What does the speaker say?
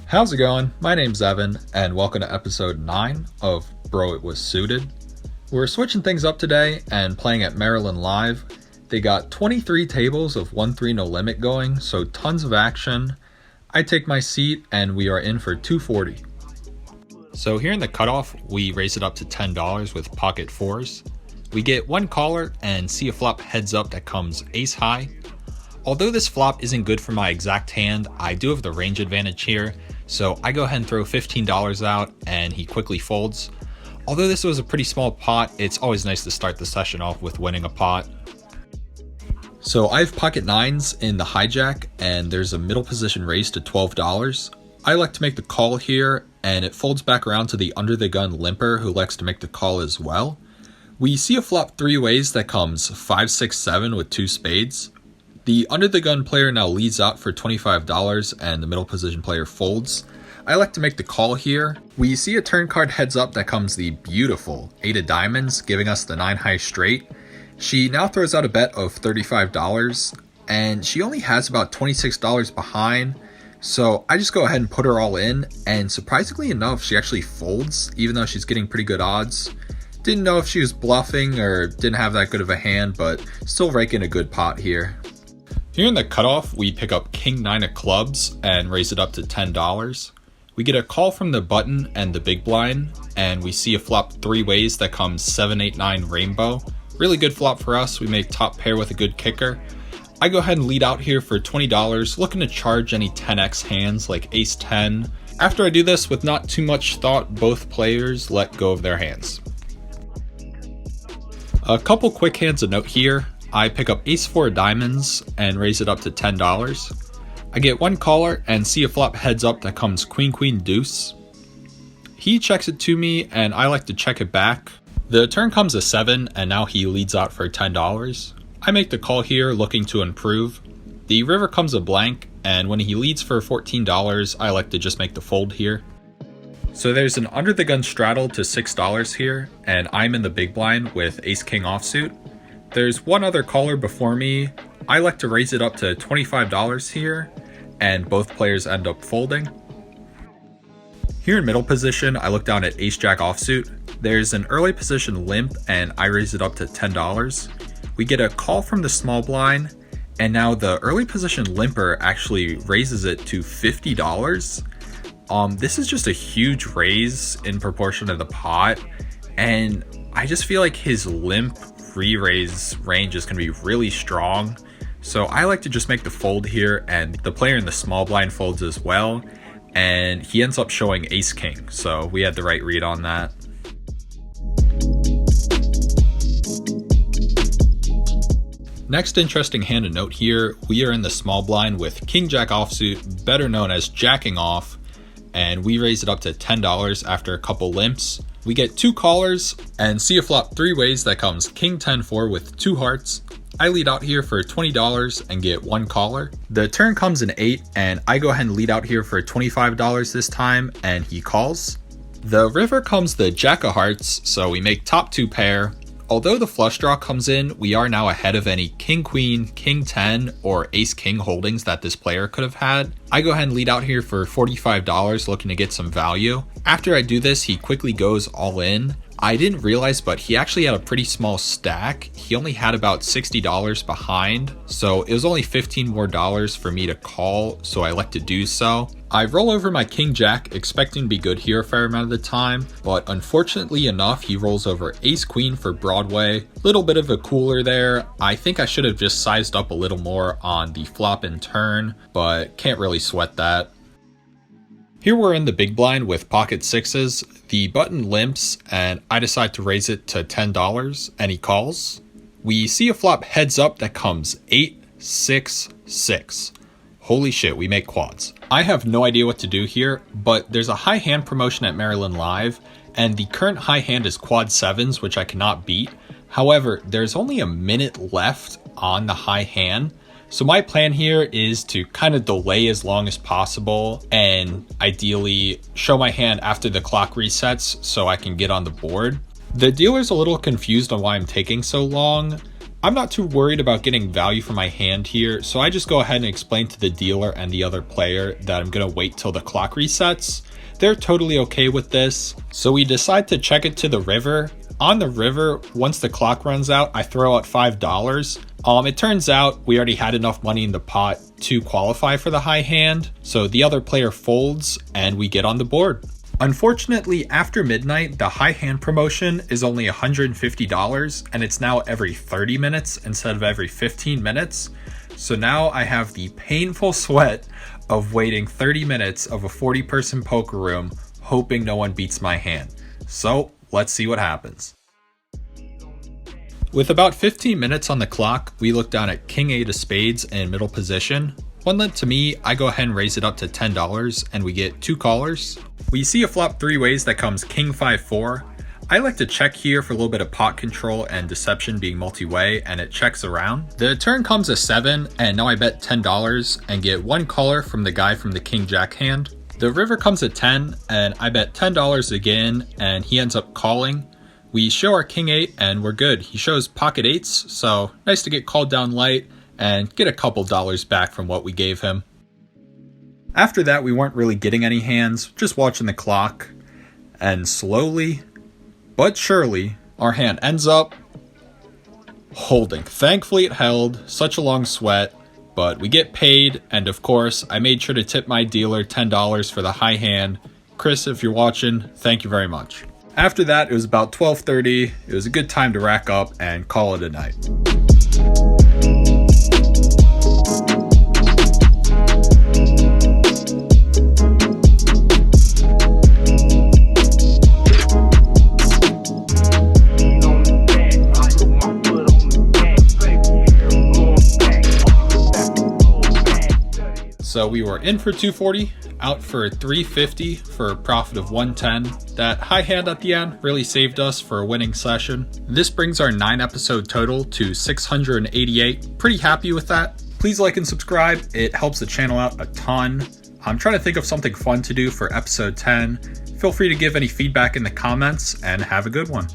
How's it going? My name's Evan, and welcome to episode 9 of Bro It Was Suited. We're switching things up today and playing at Maryland Live. They got 23 tables of 1-3 no limit going, so tons of action. I take my seat and we are in for 240. So here in the cutoff, we raise it up to $10 with pocket fours. We get one caller and see a flop heads up that comes ace high. Although this flop isn't good for my exact hand, I do have the range advantage here, so I go ahead and throw $15 out and he quickly folds. Although this was a pretty small pot, it's always nice to start the session off with winning a pot. So I have pocket nines in the hijack and there's a middle position raise to $12. I like to make the call here and it folds back around to the under the gun limper who likes to make the call as well. We see a flop three ways that comes 5, 6, 7 with two spades. The under the gun player now leads out for $25 and the middle position player folds. I like to make the call here. We see a turn card heads up that comes the beautiful 8 of diamonds, giving us the 9 high straight. She now throws out a bet of $35 and she only has about $26 behind. So I just go ahead and put her all in, and surprisingly enough, she actually folds even though she's getting pretty good odds. Didn't know if she was bluffing or didn't have that good of a hand, but still raking a good pot here. Here in the cutoff, we pick up King 9 of clubs and raise it up to $10. We get a call from the button and the big blind, and we see a flop three ways that comes 7, 8, 9 rainbow. Really good flop for us. We make top pair with a good kicker. I go ahead and lead out here for $20, looking to charge any 10x hands like ace 10. After I do this, with not too much thought, both players let go of their hands. A couple quick hands of note here. I pick up ace 4 of diamonds and raise it up to $10. I get one caller and see a flop heads up that comes queen, queen, deuce. He checks it to me and I like to check it back. The turn comes a 7 and now he leads out for $10. I make the call here looking to improve. The river comes a blank and when he leads for $14, I like to just make the fold here. So there's an under the gun straddle to $6 here and I'm in the big blind with ace king offsuit. There's one other caller before me. I like to raise it up to $25 here, and both players end up folding. Here in middle position, I look down at ace jack offsuit. There's an early position limp, and I raise it up to $10. We get a call from the small blind, and now the early position limper actually raises it to $50. This is just a huge raise in proportion to the pot, and I just feel like his limp re-raise range is going to be really strong. So I like to just make the fold here, and the player in the small blind folds as well, and he ends up showing ace king, so we had the right read on that. Next interesting hand to note here, we are in the small blind with king jack offsuit, better known as jacking off, and we raise it up to $10 after a couple limps. We get two callers and see a flop three ways that comes king 10-4 with two hearts. I lead out here for $20 and get one caller. The turn comes an 8 and I go ahead and lead out here for $25 this time and he calls. The river comes the jack of hearts, so we make top two pair. Although the flush draw comes in, we are now ahead of any king queen, king 10, or ace king holdings that this player could have had. I go ahead and lead out here for $45 looking to get some value. After I do this, he quickly goes all in. I didn't realize, but he actually had a pretty small stack. He only had about $60 behind, so it was only $15 more for me to call, so I like to do so. I roll over my king jack, expecting to be good here a fair amount of the time, but unfortunately enough, he rolls over ace queen for Broadway. Little bit of a cooler there. I think I should have just sized up a little more on the flop and turn, but can't really sweat that. Here we're in the big blind with pocket sixes. The button limps and I decide to raise it to $10 and he calls. We see a flop heads up that comes 8, 6, 6. Holy shit, we make quads. I have no idea what to do here, but there's a high hand promotion at Maryland Live and the current high hand is quad sevens, which I cannot beat. However, there's only a minute left on the high hand. So my plan here is to kind of delay as long as possible and ideally show my hand after the clock resets so I can get on the board. The dealer's a little confused on why I'm taking so long. I'm not too worried about getting value for my hand here, so I just go ahead and explain to the dealer and the other player that I'm going to wait till the clock resets. They're totally okay with this, so we decide to check it to the river. On the river, once the clock runs out, I throw out $5. It turns out we already had enough money in the pot to qualify for the high hand, so the other player folds and we get on the board. Unfortunately, after midnight, the high hand promotion is only $150 and it's now every 30 minutes instead of every 15 minutes. So now I have the painful sweat of waiting 30 minutes of a 40-person poker room, hoping no one beats my hand. So let's see what happens. With about 15 minutes on the clock, we look down at King 8 of spades in middle position. One limp to me, I go ahead and raise it up to $10 and we get 2 callers. We see a flop 3 ways that comes King 5-4. I like to check here for a little bit of pot control and deception being multi-way, and it checks around. The turn comes a 7 and now I bet $10 and get 1 caller from the guy from the King Jack hand. The river comes at 10 and I bet $10 again and he ends up calling. We show our King 8 and we're good. He shows pocket 8s, so nice to get called down light and get a couple dollars back from what we gave him. After that, we weren't really getting any hands, just watching the clock, and slowly but surely our hand ends up holding. Thankfully it held, such a long sweat, but we get paid, and of course I made sure to tip my dealer $10 for the high hand. Chris, if you're watching, thank you very much. After that, it was about 12:30. It was a good time to rack up and call it a night. So we were in for 240, out for 350 for a profit of 110. That high hand at the end really saved us for a winning session. This brings our 9 episode total to 688. Pretty happy with that. Please like and subscribe. It helps the channel out a ton. I'm trying to think of something fun to do for episode 10. Feel free to give any feedback in the comments and have a good one.